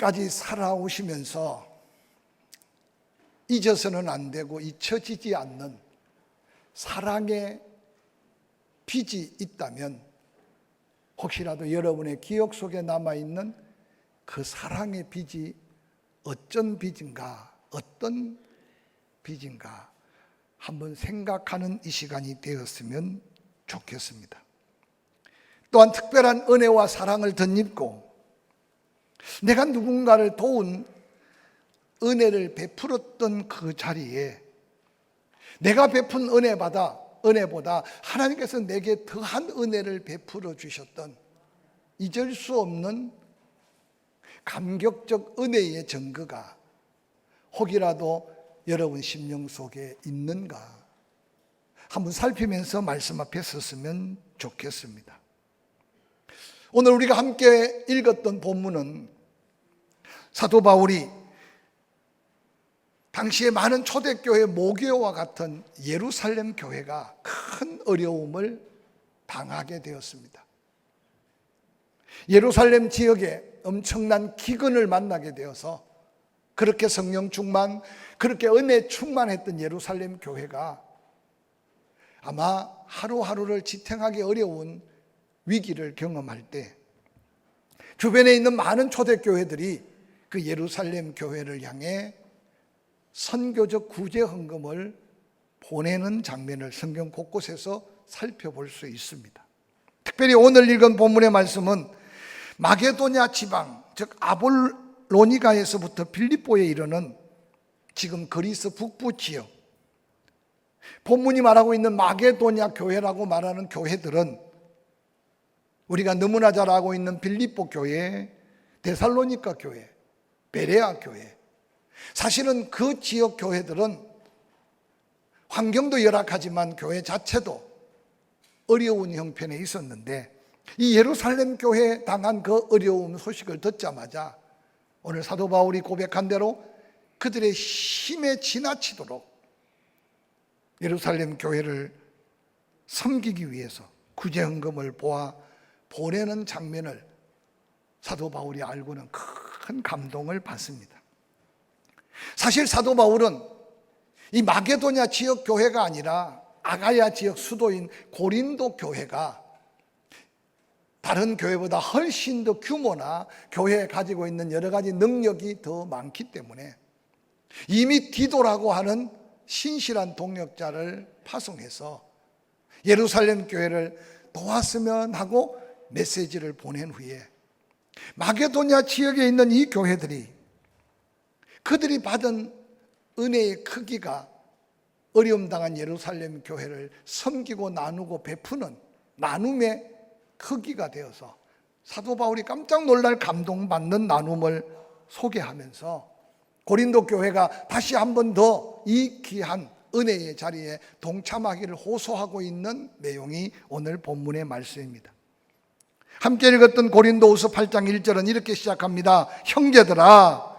지금까지 살아오시면서 잊어서는 안 되고 잊혀지지 않는 사랑의 빚이 있다면 혹시라도 여러분의 기억 속에 남아있는 그 사랑의 빚이 어떤 빚인가 한번 생각하는 이 시간이 되었으면 좋겠습니다. 또한 특별한 은혜와 사랑을 덧입고 내가 누군가를 도운 은혜를 베풀었던 그 자리에 내가 베푼 은혜보다 하나님께서 내게 더한 은혜를 베풀어 주셨던 잊을 수 없는 감격적 은혜의 증거가 혹이라도 여러분 심령 속에 있는가 한번 살피면서 말씀 앞에 섰으면 좋겠습니다. 오늘 우리가 함께 읽었던 본문은 사도 바울이 당시에 많은 초대교회 모교와 같은 예루살렘 교회가 큰 어려움을 당하게 되었습니다. 예루살렘 지역에 엄청난 기근을 만나게 되어서 그렇게 성령 충만, 그렇게 은혜 충만했던 예루살렘 교회가 아마 하루하루를 지탱하기 어려운 위기를 경험할 때 주변에 있는 많은 초대교회들이 그 예루살렘 교회를 향해 선교적 구제 헌금을 보내는 장면을 성경 곳곳에서 살펴볼 수 있습니다. 특별히 오늘 읽은 본문의 말씀은 마게도냐 지방, 즉 아볼로니가에서부터 빌립보에 이르는 지금 그리스 북부 지역, 본문이 말하고 있는 마게도냐 교회라고 말하는 교회들은 우리가 너무나 잘 알고 있는 빌립보 교회, 데살로니가 교회, 베레아 교회, 사실은 그 지역 교회들은 환경도 열악하지만 교회 자체도 어려운 형편에 있었는데 이 예루살렘 교회에 당한 그 어려운 소식을 듣자마자 오늘 사도 바울이 고백한 대로 그들의 힘에 지나치도록 예루살렘 교회를 섬기기 위해서 구제헌금을 보내는 장면을 사도 바울이 알고는 큰 감동을 받습니다. 사실 사도 바울은 이 마게도냐 지역 교회가 아니라 아가야 지역 수도인 고린도 교회가 다른 교회보다 훨씬 더 규모나 교회에 가지고 있는 여러 가지 능력이 더 많기 때문에 이미 디도라고 하는 신실한 동역자를 파송해서 예루살렘 교회를 도왔으면 하고 메시지를 보낸 후에 마게도냐 지역에 있는 이 교회들이 그들이 받은 은혜의 크기가 어려움 당한 예루살렘 교회를 섬기고 나누고 베푸는 나눔의 크기가 되어서 사도 바울이 깜짝 놀랄 감동받는 나눔을 소개하면서 고린도 교회가 다시 한 번 더 이 귀한 은혜의 자리에 동참하기를 호소하고 있는 내용이 오늘 본문의 말씀입니다. 함께 읽었던 고린도후서 8장 1절은 이렇게 시작합니다. 형제들아,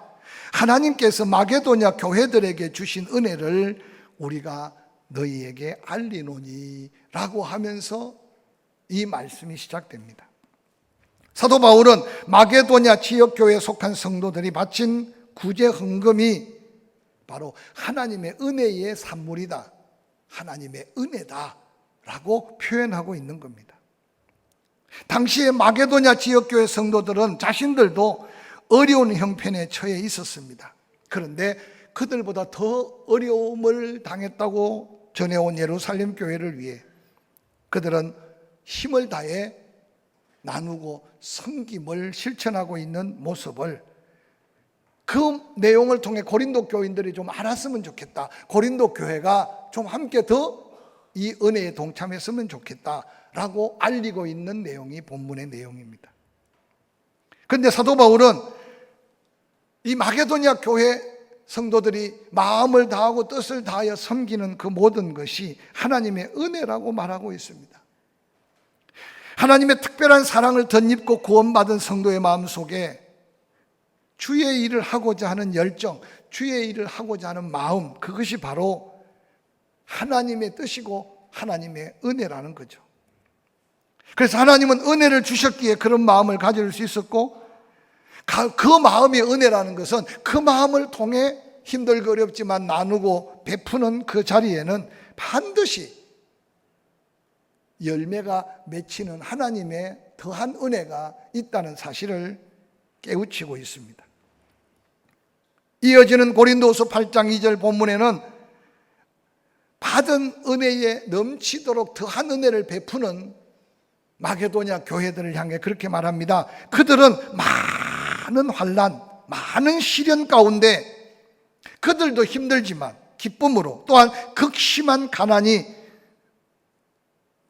하나님께서 마게도냐 교회들에게 주신 은혜를 우리가 너희에게 알리노니 라고 하면서 이 말씀이 시작됩니다. 사도 바울은 마게도냐 지역교회에 속한 성도들이 바친 구제 헌금이 바로 하나님의 은혜의 산물이다, 하나님의 은혜다 라고 표현하고 있는 겁니다. 당시에 마게도냐 지역교회 성도들은 자신들도 어려운 형편에 처해 있었습니다. 그런데 그들보다 더 어려움을 당했다고 전해온 예루살렘 교회를 위해 그들은 힘을 다해 나누고 섬김을 실천하고 있는 모습을 그 내용을 통해 고린도 교인들이 좀 알았으면 좋겠다, 고린도 교회가 좀 함께 더 이 은혜에 동참했으면 좋겠다라고 알리고 있는 내용이 본문의 내용입니다. 그런데 사도 바울은 이 마게도냐 교회 성도들이 마음을 다하고 뜻을 다하여 섬기는 그 모든 것이 하나님의 은혜라고 말하고 있습니다. 하나님의 특별한 사랑을 덧입고 구원받은 성도의 마음속에 주의 일을 하고자 하는 열정, 주의 일을 하고자 하는 마음, 그것이 바로 하나님의 뜻이고 하나님의 은혜라는 거죠. 그래서 하나님은 은혜를 주셨기에 그런 마음을 가질 수 있었고, 그 마음의 은혜라는 것은 그 마음을 통해 힘들고 어렵지만 나누고 베푸는 그 자리에는 반드시 열매가 맺히는 하나님의 더한 은혜가 있다는 사실을 깨우치고 있습니다. 이어지는 고린도후서 8장 2절 본문에는 받은 은혜에 넘치도록 더한 은혜를 베푸는 마게도냐 교회들을 향해 그렇게 말합니다. 그들은 많은 환난, 많은 시련 가운데 그들도 힘들지만 기쁨으로, 또한 극심한 가난이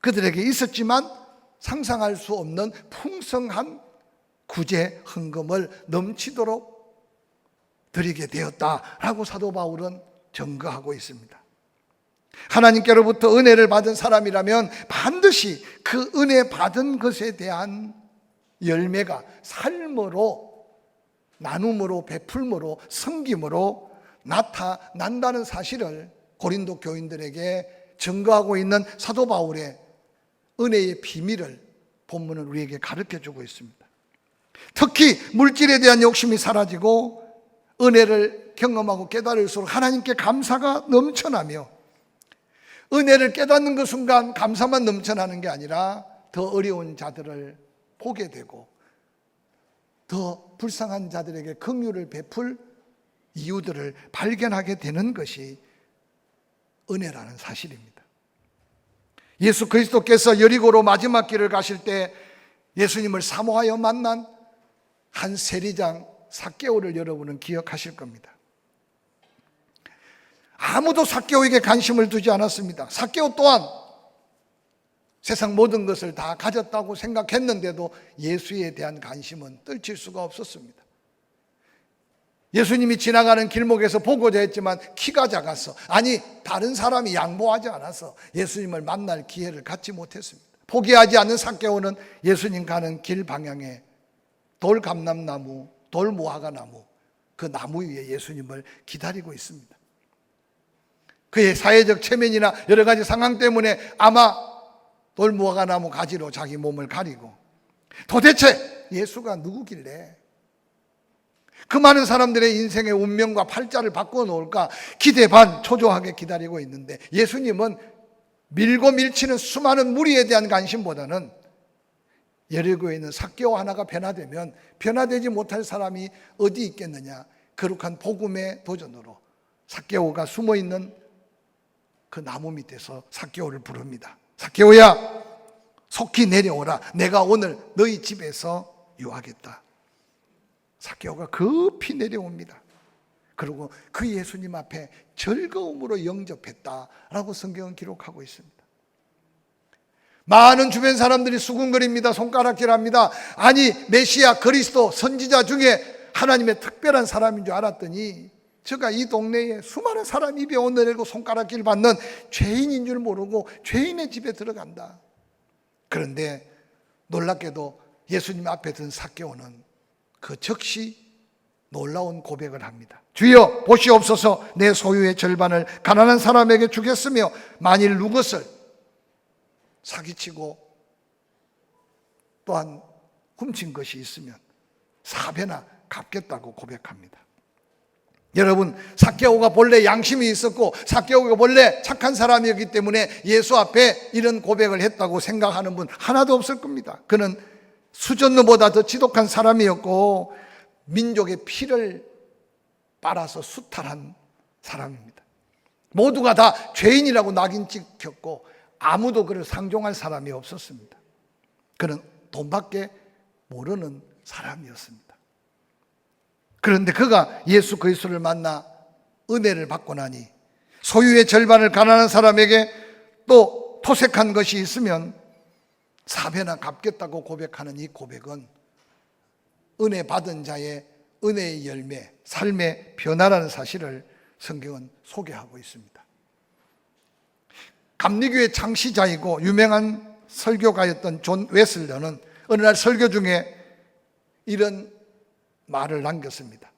그들에게 있었지만 상상할 수 없는 풍성한 구제 헌금을 넘치도록 드리게 되었다라고 사도 바울은 증거하고 있습니다. 하나님께로부터 은혜를 받은 사람이라면 반드시 그 은혜 받은 것에 대한 열매가 삶으로, 나눔으로, 베풀므로, 섬김으로 나타난다는 사실을 고린도 교인들에게 증거하고 있는 사도 바울의 은혜의 비밀을 본문은 우리에게 가르쳐주고 있습니다. 특히 물질에 대한 욕심이 사라지고 은혜를 경험하고 깨달을수록 하나님께 감사가 넘쳐나며, 은혜를 깨닫는 그 순간 감사만 넘쳐나는 게 아니라 더 어려운 자들을 보게 되고 더 불쌍한 자들에게 긍휼을 베풀 이유들을 발견하게 되는 것이 은혜라는 사실입니다. 예수 그리스도께서 여리고로 마지막 길을 가실 때 예수님을 사모하여 만난 한 세리장 삭개오를 여러분은 기억하실 겁니다. 아무도 삭개오에게 관심을 두지 않았습니다. 삭개오 또한 세상 모든 것을 다 가졌다고 생각했는데도 예수에 대한 관심은 떨칠 수가 없었습니다. 예수님이 지나가는 길목에서 보고자 했지만 키가 작아서, 아니 다른 사람이 양보하지 않아서 예수님을 만날 기회를 갖지 못했습니다. 포기하지 않는 삭개오는 예수님 가는 길 방향에 돌감람나무, 돌무화과나무, 그 나무 위에 예수님을 기다리고 있습니다. 그의 사회적 체면이나 여러 가지 상황 때문에 아마 돌무화과나무 가지로 자기 몸을 가리고, 도대체 예수가 누구길래 그 많은 사람들의 인생의 운명과 팔자를 바꿔 놓을까 기대 반 초조하게 기다리고 있는데, 예수님은 밀고 밀치는 수많은 무리에 대한 관심보다는 여리고에 있는 삭개오 하나가 변화되면 변화되지 못할 사람이 어디 있겠느냐, 거룩한 복음의 도전으로 삭개오가 숨어있는 그 나무 밑에서 삭개오를 부릅니다. 삭개오야, 속히 내려오라. 내가 오늘 너희 집에서 유하겠다. 삭개오가 급히 내려옵니다. 그리고 그 예수님 앞에 즐거움으로 영접했다라고 성경은 기록하고 있습니다. 많은 주변 사람들이 수군거립니다. 손가락질합니다. 아니 메시아 그리스도 선지자 중에 하나님의 특별한 사람인 줄 알았더니 저가 이 동네에 수많은 사람 입에 오늘내고 손가락질 받는 죄인인 줄 모르고 죄인의 집에 들어간다. 그런데 놀랍게도 예수님 앞에 든 삭개오는 그 즉시 놀라운 고백을 합니다. 주여 보시옵소서, 내 소유의 절반을 가난한 사람에게 주겠으며 만일 누구를 사기치고 또한 훔친 것이 있으면 4배나 갚겠다고 고백합니다. 여러분, 삭개오가 본래 양심이 있었고 삭개오가 본래 착한 사람이었기 때문에 예수 앞에 이런 고백을 했다고 생각하는 분 하나도 없을 겁니다. 그는 수전노보다 더 지독한 사람이었고 민족의 피를 빨아서 수탈한 사람입니다. 모두가 다 죄인이라고 낙인 찍혔고 아무도 그를 상종할 사람이 없었습니다. 그는 돈밖에 모르는 사람이었습니다. 그런데 그가 예수 그리스도를 만나 은혜를 받고 나니 소유의 절반을 가난한 사람에게 또 토색한 것이 있으면 4배나 갚겠다고 고백하는 이 고백은 은혜 받은 자의 은혜의 열매, 삶의 변화라는 사실을 성경은 소개하고 있습니다. 감리교의 창시자이고 유명한 설교가였던 존 웨슬러는 어느 날 설교 중에 이런 말을 남겼습니다.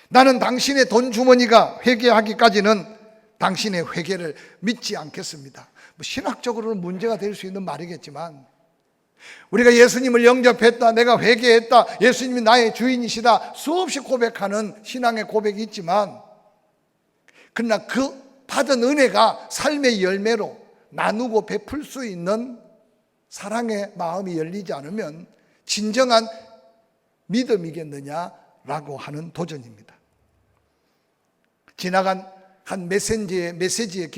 나는 당신의 돈 주머니가 회개하기까지는 당신의 회개를 믿지 않겠습니다. 신학적으로는 문제가 될 수 있는 말이겠지만 우리가 예수님을 영접했다, 내가 회개했다, 예수님이 나의 주인이시다 수없이 고백하는 신앙의 고백이 있지만, 그러나 그 받은 은혜가 삶의 열매로 나누고 베풀 수 있는 사랑의 마음이 열리지 않으면 진정한 믿음이겠느냐라고 하는 도전입니다. 지나간 한 메시지에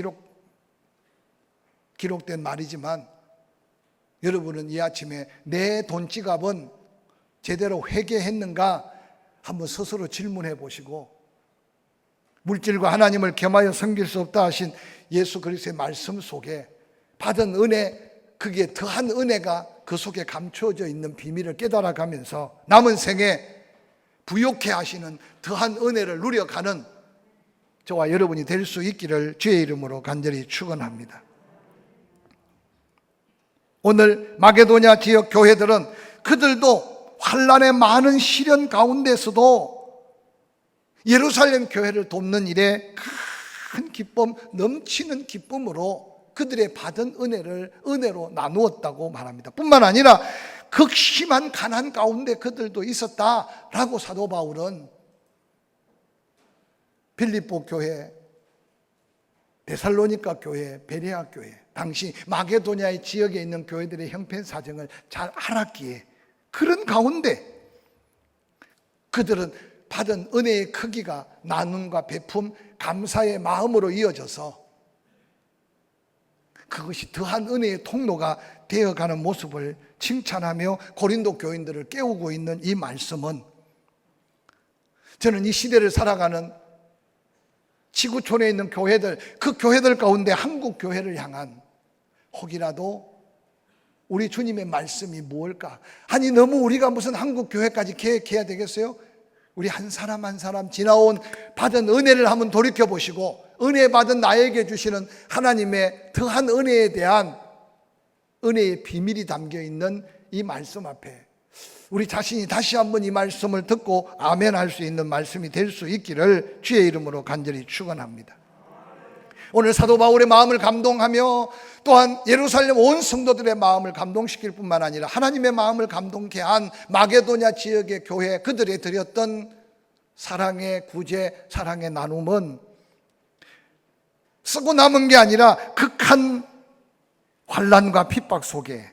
기록된 말이지만, 여러분은 이 아침에 내 돈 지갑은 제대로 회개했는가 한번 스스로 질문해 보시고, 물질과 하나님을 겸하여 섬길 수 없다 하신 예수 그리스도의 말씀 속에 받은 은혜, 그게 더한 은혜가 그 속에 감추어져 있는 비밀을 깨달아가면서 남은 생에 부욕해 하시는 더한 은혜를 누려가는 저와 여러분이 될 수 있기를 주의 이름으로 간절히 축원합니다. 오늘 마게도냐 지역 교회들은 그들도 환난의 많은 시련 가운데서도 예루살렘 교회를 돕는 일에 큰 기쁨, 넘치는 기쁨으로 그들의 받은 은혜로 나누었다고 말합니다. 뿐만 아니라 극심한 가난 가운데 그들도 있었다라고 사도 바울은 빌립보 교회, 데살로니가 교회, 베레아 교회, 당시 마게도냐의 지역에 있는 교회들의 형편 사정을 잘 알았기에 그런 가운데 그들은 받은 은혜의 크기가 나눔과 베품, 감사의 마음으로 이어져서 그것이 더한 은혜의 통로가 되어가는 모습을 칭찬하며 고린도 교인들을 깨우고 있는 이 말씀은, 저는 이 시대를 살아가는 지구촌에 있는 교회들, 그 교회들 가운데 한국 교회를 향한 혹이라도 우리 주님의 말씀이 무엇일까? 아니 너무 우리가 무슨 한국 교회까지 계획해야 되겠어요? 우리 한 사람 한 사람 지나온 받은 은혜를 한번 돌이켜 보시고, 은혜 받은 나에게 주시는 하나님의 더한 은혜에 대한 은혜의 비밀이 담겨 있는 이 말씀 앞에 우리 자신이 다시 한번 이 말씀을 듣고 아멘 할 수 있는 말씀이 될 수 있기를 주의 이름으로 간절히 축원합니다. 오늘 사도 바울의 마음을 감동하며 또한 예루살렘 온 성도들의 마음을 감동시킬 뿐만 아니라 하나님의 마음을 감동케 한 마게도냐 지역의 교회, 그들이 드렸던 사랑의 구제, 사랑의 나눔은 쓰고 남은 게 아니라 극한 환난과 핍박 속에,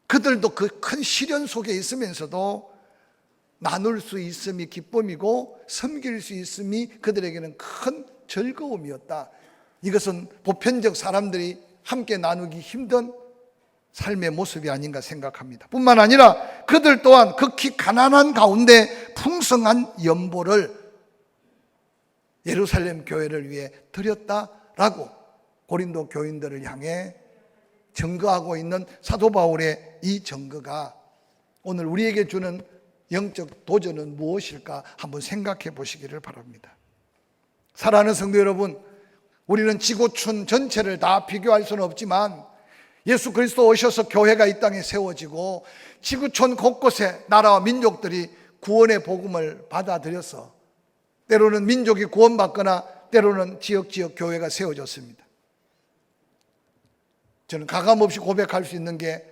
그들도 그 큰 시련 속에 있으면서도 나눌 수 있음이 기쁨이고 섬길 수 있음이 그들에게는 큰 즐거움이었다. 이것은 보편적 사람들이 함께 나누기 힘든 삶의 모습이 아닌가 생각합니다. 뿐만 아니라 그들 또한 극히 가난한 가운데 풍성한 연보를 예루살렘 교회를 위해 드렸다라고 고린도 교인들을 향해 증거하고 있는 사도 바울의 이 증거가 오늘 우리에게 주는 영적 도전은 무엇일까 한번 생각해 보시기를 바랍니다. 사랑하는 성도 여러분, 우리는 지구촌 전체를 다 비교할 수는 없지만 예수 그리스도 오셔서 교회가 이 땅에 세워지고 지구촌 곳곳에 나라와 민족들이 구원의 복음을 받아들여서 때로는 민족이 구원받거나 때로는 지역 교회가 세워졌습니다. 저는 가감없이 고백할 수 있는 게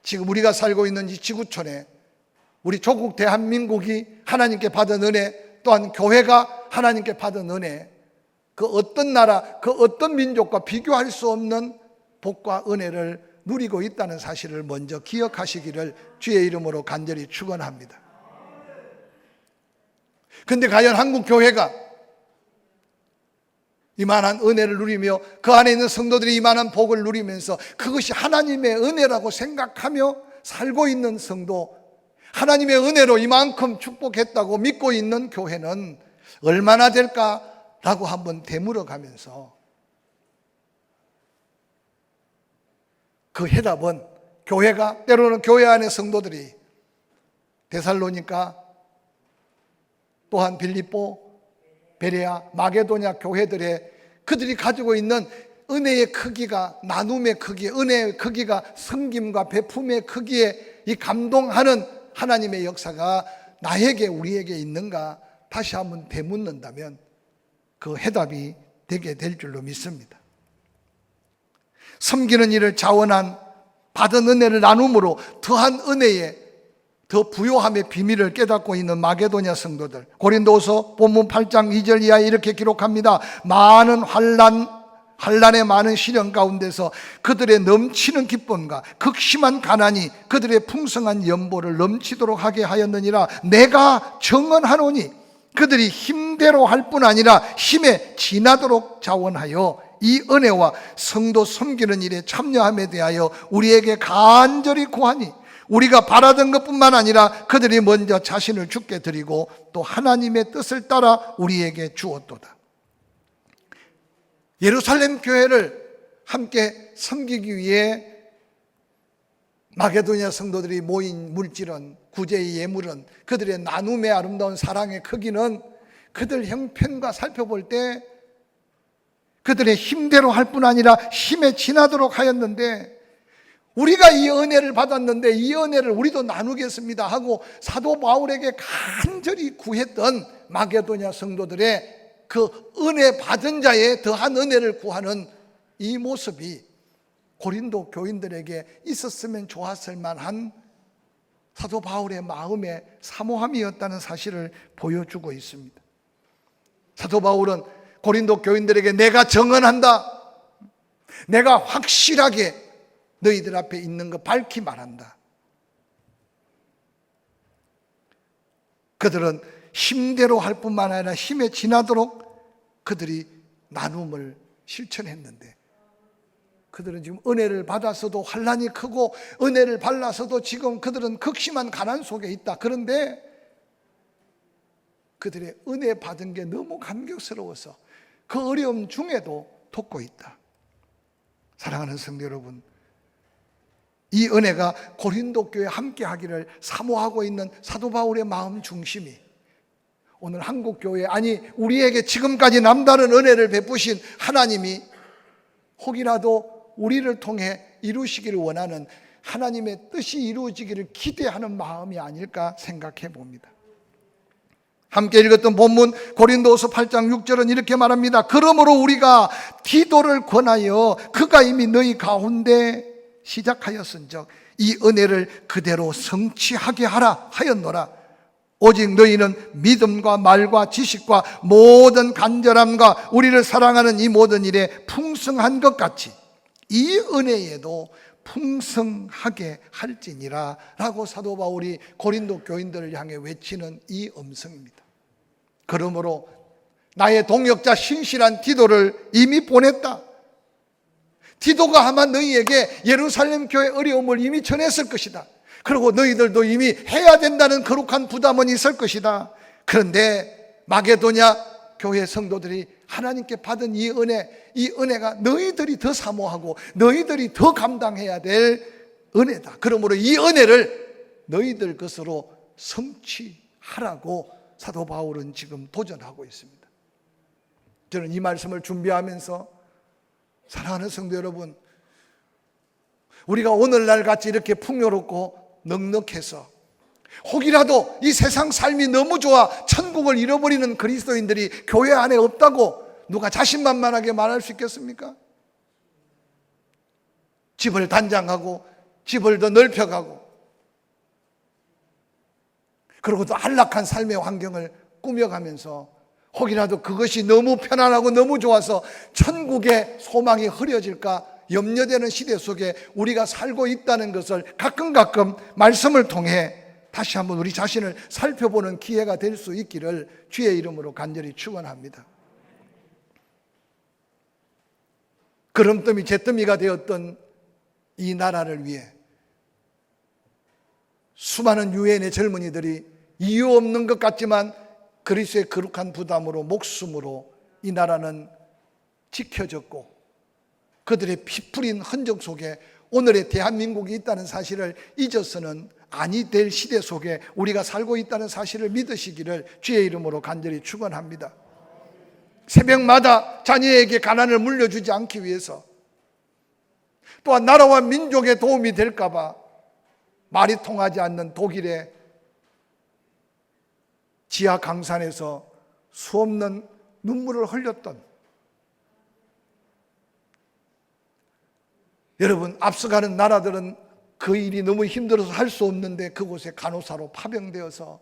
지금 우리가 살고 있는 이 지구촌에 우리 조국 대한민국이 하나님께 받은 은혜, 또한 교회가 하나님께 받은 은혜, 그 어떤 나라, 그 어떤 민족과 비교할 수 없는 복과 은혜를 누리고 있다는 사실을 먼저 기억하시기를 주의 이름으로 간절히 축원합니다. 그런데 과연 한국 교회가 이만한 은혜를 누리며 그 안에 있는 성도들이 이만한 복을 누리면서 그것이 하나님의 은혜라고 생각하며 살고 있는 성도, 하나님의 은혜로 이만큼 축복했다고 믿고 있는 교회는 얼마나 될까라고 한번 되물어 가면서 그 해답은 교회가, 때로는 교회 안의 성도들이 데살로니가, 또한 빌립보, 베레아, 마게도냐 교회들의 그들이 가지고 있는 은혜의 크기가, 나눔의 크기, 은혜의 크기가 섬김과 베품의 크기에 이 감동하는 하나님의 역사가 나에게, 우리에게 있는가 다시 한번 되묻는다면 그 해답이 되게 될 줄로 믿습니다. 섬기는 일을 자원한 받은 은혜를 나눔으로 더한 은혜에 더 부요함의 비밀을 깨닫고 있는 마게도냐 성도들, 고린도서 본문 8장 2절 이하에 이렇게 기록합니다. 많은 환난의 많은 시련 가운데서 그들의 넘치는 기쁨과 극심한 가난이 그들의 풍성한 연보를 넘치도록 하게 하였느니라. 내가 정언하노니 그들이 힘대로 할 뿐 아니라 힘에 지나도록 자원하여 이 은혜와 성도 섬기는 일에 참여함에 대하여 우리에게 간절히 구하니 우리가 바라던 것뿐만 아니라 그들이 먼저 자신을 주께 드리고 또 하나님의 뜻을 따라 우리에게 주었도다. 예루살렘 교회를 함께 섬기기 위해 마게도냐 성도들이 모인 물질은, 구제의 예물은, 그들의 나눔의 아름다운 사랑의 크기는 그들 형편과 살펴볼 때 그들의 힘대로 할 뿐 아니라 힘에 지나도록 하였는데, 우리가 이 은혜를 받았는데 이 은혜를 우리도 나누겠습니다 하고 사도 바울에게 간절히 구했던 마게도냐 성도들의 그 은혜 받은 자의 더한 은혜를 구하는 이 모습이 고린도 교인들에게 있었으면 좋았을 만한 사도 바울의 마음의 사모함이었다는 사실을 보여주고 있습니다. 사도 바울은 고린도 교인들에게 내가 정언한다, 내가 확실하게 너희들 앞에 있는 거 밝히 말한다. 그들은 힘대로 할 뿐만 아니라 힘에 지나도록 그들이 나눔을 실천했는데, 그들은 지금 은혜를 받아서도 환난이 크고 은혜를 받아서도 지금 그들은 극심한 가난 속에 있다. 그런데 그들의 은혜 받은 게 너무 감격스러워서 그 어려움 중에도 돕고 있다. 사랑하는 성도 여러분, 이 은혜가 고린도 교회에 함께 하기를 사모하고 있는 사도 바울의 마음 중심이 오늘 한국 교회, 아니 우리에게 지금까지 남다른 은혜를 베푸신 하나님이 혹이라도 우리를 통해 이루시기를 원하는 하나님의 뜻이 이루어지기를 기대하는 마음이 아닐까 생각해 봅니다. 함께 읽었던 본문 고린도서 8장 6절은 이렇게 말합니다. 그러므로 우리가 디도를 권하여 그가 이미 너희 가운데 시작하였은즉 이 은혜를 그대로 성취하게 하라 하였노라. 오직 너희는 믿음과 말과 지식과 모든 간절함과 우리를 사랑하는 이 모든 일에 풍성한 것 같이 이 은혜에도 풍성하게 할지니라 라고 사도 바울이 고린도 교인들을 향해 외치는 이 음성입니다. 그러므로 나의 동역자 신실한 디도를 이미 보냈다. 디도가 아마 너희에게 예루살렘 교회 어려움을 이미 전했을 것이다. 그리고 너희들도 이미 해야 된다는 거룩한 부담은 있을 것이다. 그런데 마게도냐 교회 성도들이 하나님께 받은 이 은혜가 너희들이 더 사모하고 너희들이 더 감당해야 될 은혜다. 그러므로 이 은혜를 너희들 것으로 성취하라고 사도 바울은 지금 도전하고 있습니다. 저는 이 말씀을 준비하면서 사랑하는 성도 여러분, 우리가 오늘날 같이 이렇게 풍요롭고 넉넉해서 혹이라도 이 세상 삶이 너무 좋아 천국을 잃어버리는 그리스도인들이 교회 안에 없다고 누가 자신만만하게 말할 수 있겠습니까? 집을 단장하고 집을 더 넓혀가고 그리고 또 안락한 삶의 환경을 꾸며가면서 혹이라도 그것이 너무 편안하고 너무 좋아서 천국의 소망이 흐려질까 염려되는 시대 속에 우리가 살고 있다는 것을 가끔 말씀을 통해 다시 한번 우리 자신을 살펴보는 기회가 될 수 있기를 주의 이름으로 간절히 축원합니다. 그럼더미 잿더미가 되었던 이 나라를 위해 수많은 유엔의 젊은이들이 이유 없는 것 같지만 그리스도의 거룩한 부담으로 목숨으로 이 나라는 지켜졌고 그들의 피 뿌린 흔적 속에 오늘의 대한민국이 있다는 사실을 잊어서는 아니 될 시대 속에 우리가 살고 있다는 사실을 믿으시기를 주의 이름으로 간절히 축원합니다. 새벽마다 자녀에게 가난을 물려주지 않기 위해서, 또한 나라와 민족에 도움이 될까 봐 말이 통하지 않는 독일의 지하 강산에서 수없는 눈물을 흘렸던 여러분, 앞서가는 나라들은 그 일이 너무 힘들어서 할 수 없는데 그곳에 간호사로 파견되어서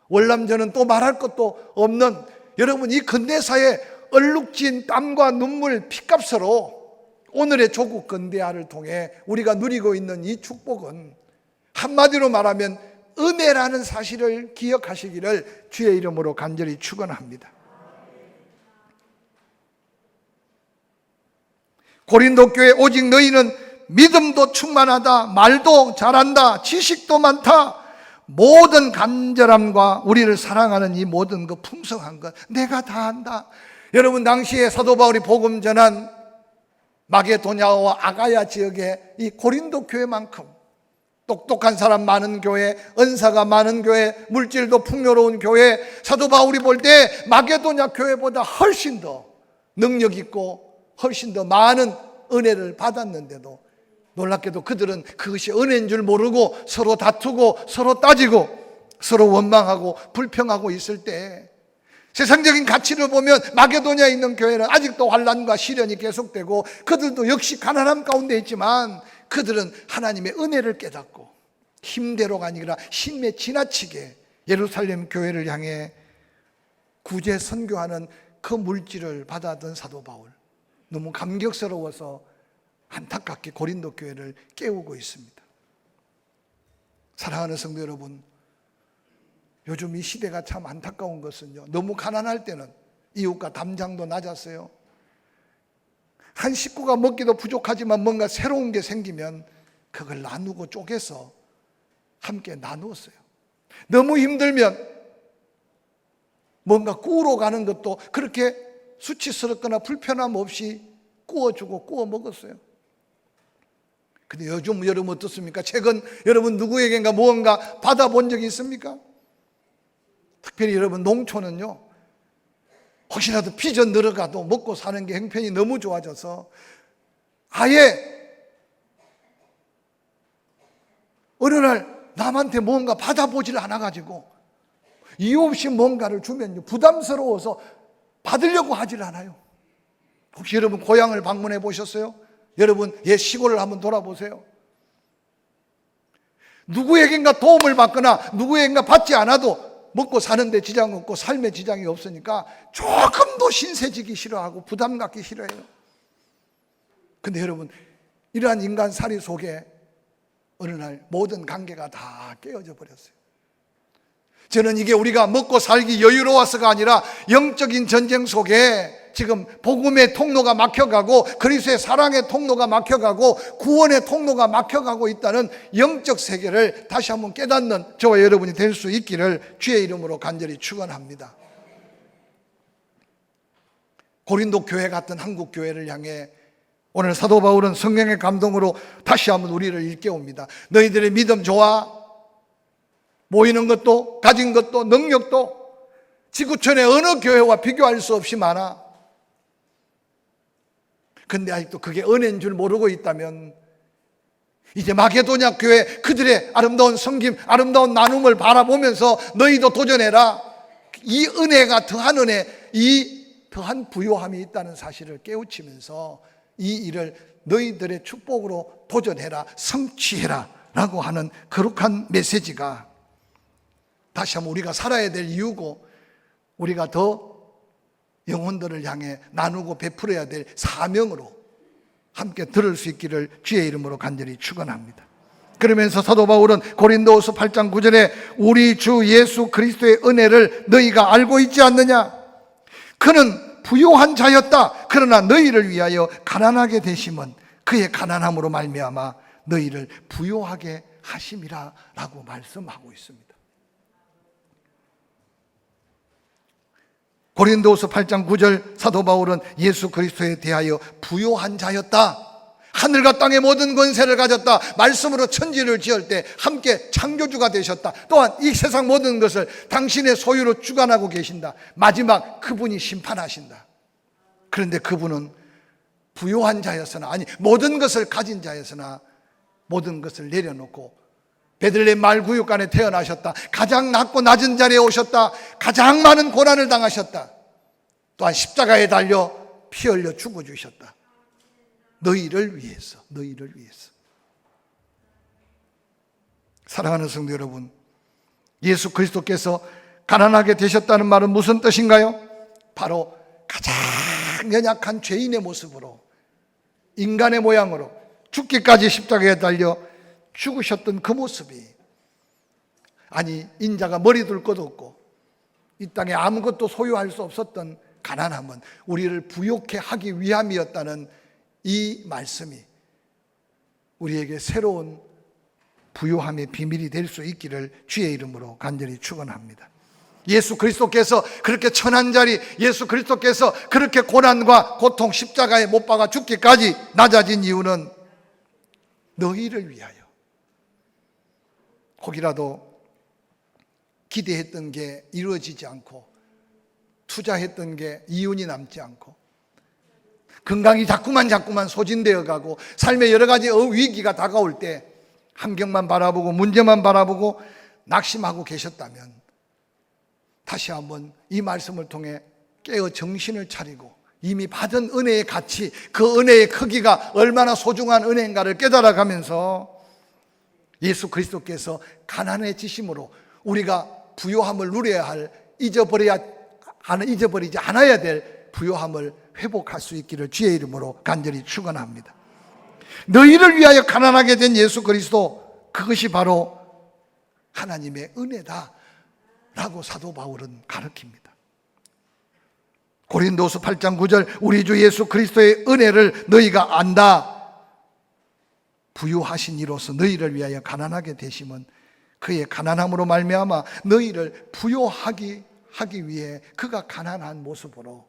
월남전은 또 말할 것도 없는, 여러분, 이 근대사의 얼룩진 땀과 눈물, 피값으로 오늘의 조국 근대화를 통해 우리가 누리고 있는 이 축복은 한마디로 말하면 은혜라는 사실을 기억하시기를 주의 이름으로 간절히 축원합니다. 고린도 교회, 오직 너희는 믿음도 충만하다, 말도 잘한다, 지식도 많다, 모든 간절함과 우리를 사랑하는 이 모든 그 풍성한 것 내가 다 한다. 여러분, 당시에 사도 바울이 복음 전한 마게도냐와 아가야 지역의 이 고린도 교회만큼 똑똑한 사람 많은 교회, 은사가 많은 교회, 물질도 풍요로운 교회, 사도 바울이 볼 때 마게도냐 교회보다 훨씬 더 능력 있고 훨씬 더 많은 은혜를 받았는데도 놀랍게도 그들은 그것이 은혜인 줄 모르고 서로 다투고 서로 따지고 서로 원망하고 불평하고 있을 때, 세상적인 가치를 보면 마게도냐에 있는 교회는 아직도 환난과 시련이 계속되고 그들도 역시 가난함 가운데 있지만 그들은 하나님의 은혜를 깨닫고 힘대로가 아니라 힘에 지나치게 예루살렘 교회를 향해 구제 선교하는 그 물질을 받아든 사도 바울, 너무 감격스러워서 안타깝게 고린도 교회를 깨우고 있습니다. 사랑하는 성도 여러분, 요즘 이 시대가 참 안타까운 것은요, 너무 가난할 때는 이웃과 담장도 낮았어요. 한 식구가 먹기도 부족하지만 뭔가 새로운 게 생기면 그걸 나누고 쪼개서 함께 나누었어요. 너무 힘들면 뭔가 구우러 가는 것도 그렇게 수치스럽거나 불편함 없이 구워주고 구워 먹었어요. 근데 요즘 여러분 어떻습니까? 최근 여러분 누구에겐가 무언가 받아본 적이 있습니까? 특별히 여러분 농촌은요, 혹시라도 빚은 늘어가도 먹고 사는 게 형편이 너무 좋아져서 아예 어느 날 남한테 뭔가 받아보질 않아가지고 이유 없이 뭔가를 주면 부담스러워서 받으려고 하질 않아요. 혹시 여러분 고향을 방문해 보셨어요? 여러분 옛 시골을 한번 돌아보세요. 누구에겐가 도움을 받거나 누구에겐가 받지 않아도 먹고 사는데 지장 없고 삶에 지장이 없으니까 조금도 신세지기 싫어하고 부담 갖기 싫어해요. 근데 여러분, 이러한 인간살이 속에 어느 날 모든 관계가 다 깨어져 버렸어요. 저는 이게 우리가 먹고 살기 여유로워서가 아니라 영적인 전쟁 속에 지금 복음의 통로가 막혀가고 그리스도의 사랑의 통로가 막혀가고 구원의 통로가 막혀가고 있다는 영적 세계를 다시 한번 깨닫는 저와 여러분이 될 수 있기를 주의 이름으로 간절히 축원합니다. 고린도 교회 같은 한국 교회를 향해 오늘 사도 바울은 성령의 감동으로 다시 한번 우리를 일깨웁니다. 너희들의 믿음 좋아, 모이는 것도 가진 것도 능력도 지구촌의 어느 교회와 비교할 수 없이 많아. 근데 아직도 그게 은혜인 줄 모르고 있다면 이제 마게도냐 교회 그들의 아름다운 섬김, 아름다운 나눔을 바라보면서 너희도 도전해라. 이 은혜가 더한 은혜, 이 더한 부요함이 있다는 사실을 깨우치면서 이 일을 너희들의 축복으로 도전해라, 성취해라 라고 하는 거룩한 메시지가 다시 한번 우리가 살아야 될 이유고 우리가 더 영혼들을 향해 나누고 베풀어야 될 사명으로 함께 들을 수 있기를 주의 이름으로 간절히 축원합니다. 그러면서 사도 바울은 고린도후서 8장 9절에 우리 주 예수 그리스도의 은혜를 너희가 알고 있지 않느냐? 그는 부요한 자였다. 그러나 너희를 위하여 가난하게 되심은 그의 가난함으로 말미암아 너희를 부요하게 하심이라 라고 말씀하고 있습니다. 고린도후서 8장 9절 사도 바울은 예수 그리스도에 대하여 부요한 자였다. 하늘과 땅의 모든 권세를 가졌다. 말씀으로 천지를 지을 때 함께 창조주가 되셨다. 또한 이 세상 모든 것을 당신의 소유로 주관하고 계신다. 마지막 그분이 심판하신다. 그런데 그분은 부요한 자였으나, 아니 모든 것을 가진 자였으나 모든 것을 내려놓고 베들레헴 마을 구육간에 태어나셨다. 가장 낮고 낮은 자리에 오셨다. 가장 많은 고난을 당하셨다. 또한 십자가에 달려 피 흘려 죽어주셨다. 너희를 위해서, 너희를 위해서. 사랑하는 성도 여러분, 예수 그리스도께서 가난하게 되셨다는 말은 무슨 뜻인가요? 바로 가장 연약한 죄인의 모습으로, 인간의 모양으로 죽기까지 십자가에 달려 죽으셨던 그 모습이, 아니 인자가 머리 둘 것도 없고 이 땅에 아무것도 소유할 수 없었던 가난함은 우리를 부욕해 하기 위함이었다는 이 말씀이 우리에게 새로운 부요함의 비밀이 될 수 있기를 주의 이름으로 간절히 축원합니다. 예수 그리스도께서 그렇게 천한 자리, 예수 그리스도께서 그렇게 고난과 고통, 십자가에 못 박아 죽기까지 낮아진 이유는 너희를 위하여. 혹이라도 기대했던 게 이루어지지 않고, 투자했던 게 이윤이 남지 않고, 건강이 자꾸만 소진되어 가고, 삶의 여러 가지 위기가 다가올 때 함경만 바라보고 문제만 바라보고 낙심하고 계셨다면 다시 한번 이 말씀을 통해 깨어 정신을 차리고 이미 받은 은혜의 가치, 그 은혜의 크기가 얼마나 소중한 은혜인가를 깨달아가면서 예수 그리스도께서 가난해지심으로 우리가 부요함을 누려야 할, 잊어버리지 않아야 될 부요함을 회복할 수 있기를 주의 이름으로 간절히 축원합니다. 너희를 위하여 가난하게 된 예수 그리스도, 그것이 바로 하나님의 은혜다 라고 사도 바울은 가르칩니다. 고린도서 8장 9절, 우리 주 예수 그리스도의 은혜를 너희가 안다. 부유하신 이로서 너희를 위하여 가난하게 되심은 그의 가난함으로 말미암아 너희를 부유하기 위해 그가 가난한 모습으로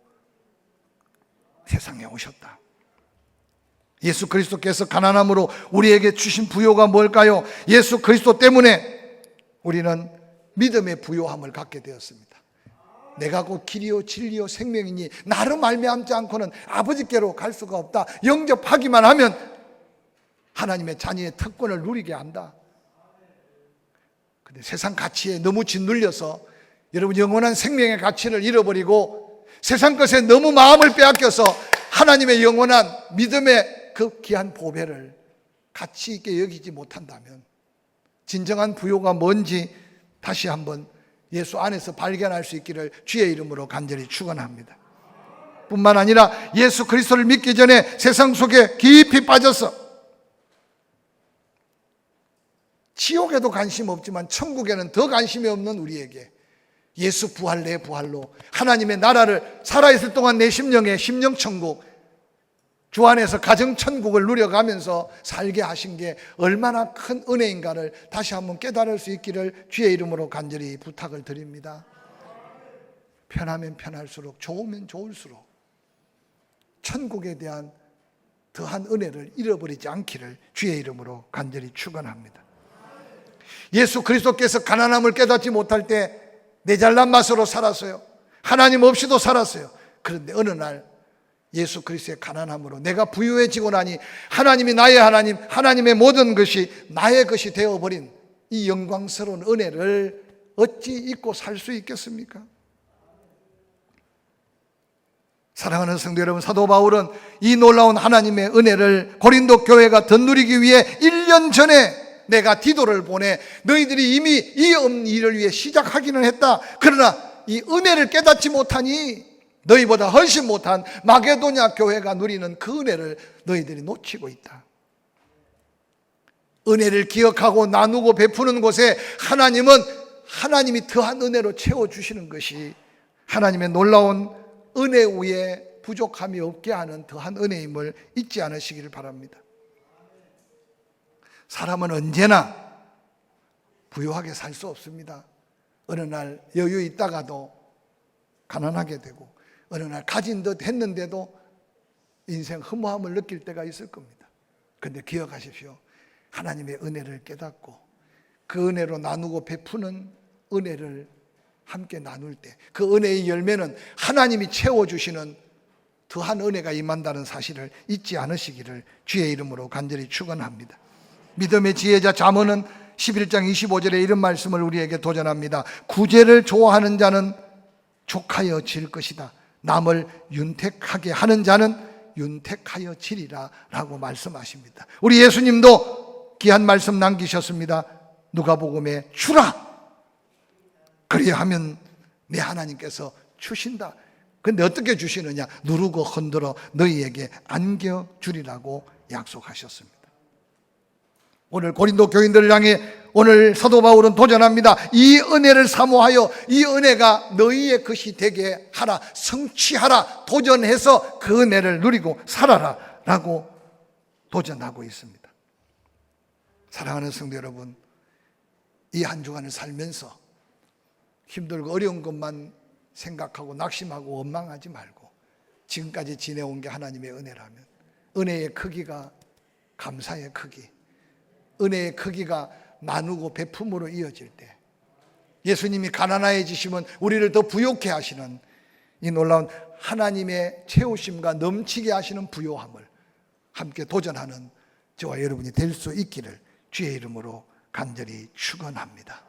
세상에 오셨다. 예수 그리스도께서 가난함으로 우리에게 주신 부요가 뭘까요? 예수 그리스도 때문에 우리는 믿음의 부요함을 갖게 되었습니다. 내가 곧 길이요 진리요 생명이니 나로 말미암지 않고는 아버지께로 갈 수가 없다. 영접하기만 하면 하나님의 자녀의 특권을 누리게 한다. 근데 세상 가치에 너무 짓눌려서 여러분 영원한 생명의 가치를 잃어버리고 세상 것에 너무 마음을 빼앗겨서 하나님의 영원한 믿음의 그 귀한 보배를 가치 있게 여기지 못한다면 진정한 부요가 뭔지 다시 한번 예수 안에서 발견할 수 있기를 주의 이름으로 간절히 축원합니다. 뿐만 아니라 예수 그리스도를 믿기 전에 세상 속에 깊이 빠져서 지옥에도 관심 없지만 천국에는 더 관심이 없는 우리에게 예수 부활 내 부활로 하나님의 나라를 살아있을 동안 내 심령에 심령천국, 주 안에서 가정천국을 누려가면서 살게 하신 게 얼마나 큰 은혜인가를 다시 한번 깨달을 수 있기를 주의 이름으로 간절히 부탁을 드립니다. 편하면 편할수록, 좋으면 좋을수록 천국에 대한 더한 은혜를 잃어버리지 않기를 주의 이름으로 간절히 축원합니다. 예수 그리스도께서 가난함을 깨닫지 못할 때 내 잘난 맛으로 살았어요. 하나님 없이도 살았어요. 그런데 어느 날 예수 그리스도의 가난함으로 내가 부유해지고 나니 하나님이 나의 하나님, 하나님의 모든 것이 나의 것이 되어버린 이 영광스러운 은혜를 어찌 잊고 살 수 있겠습니까? 사랑하는 성도 여러분, 사도 바울은 이 놀라운 하나님의 은혜를 고린도 교회가 덧누리기 위해 1년 전에 내가 디도를 보내 너희들이 이미 이 일을 위해 시작하기는 했다. 그러나 이 은혜를 깨닫지 못하니 너희보다 훨씬 못한 마게도냐 교회가 누리는 그 은혜를 너희들이 놓치고 있다. 은혜를 기억하고 나누고 베푸는 곳에 하나님이 더한 은혜로 채워주시는 것이 하나님의 놀라운 은혜 위에 부족함이 없게 하는 더한 은혜임을 잊지 않으시기를 바랍니다. 사람은 언제나 부유하게 살 수 없습니다. 어느 날 여유 있다가도 가난하게 되고 어느 날 가진 듯 했는데도 인생 허무함을 느낄 때가 있을 겁니다. 그런데 기억하십시오. 하나님의 은혜를 깨닫고 그 은혜로 나누고 베푸는 은혜를 함께 나눌 때 그 은혜의 열매는 하나님이 채워주시는 더한 은혜가 임한다는 사실을 잊지 않으시기를 주의 이름으로 간절히 축원합니다. 믿음의 지혜자 잠언은 11장 25절에 이런 말씀을 우리에게 도전합니다. 구제를 좋아하는 자는 족하여 질 것이다. 남을 윤택하게 하는 자는 윤택하여 지리라 라고 말씀하십니다. 우리 예수님도 귀한 말씀 남기셨습니다. 누가복음에 주라, 그리하면 내 하나님께서 주신다. 근데 어떻게 주시느냐? 누르고 흔들어 너희에게 안겨주리라고 약속하셨습니다. 오늘 고린도 교인들을 향해 오늘 사도 바울은 도전합니다. 이 은혜를 사모하여 이 은혜가 너희의 것이 되게 하라, 성취하라, 도전해서 그 은혜를 누리고 살아라 라고 도전하고 있습니다. 사랑하는 성도 여러분, 이 한 주간을 살면서 힘들고 어려운 것만 생각하고 낙심하고 원망하지 말고 지금까지 지내온 게 하나님의 은혜라면 은혜의 크기가 감사의 크기, 은혜의 크기가 나누고 베품으로 이어질 때 예수님이 가난해지시면 우리를 더 부욕해 하시는 이 놀라운 하나님의 채우심과 넘치게 하시는 부요함을 함께 도전하는 저와 여러분이 될 수 있기를 주의 이름으로 간절히 축원합니다.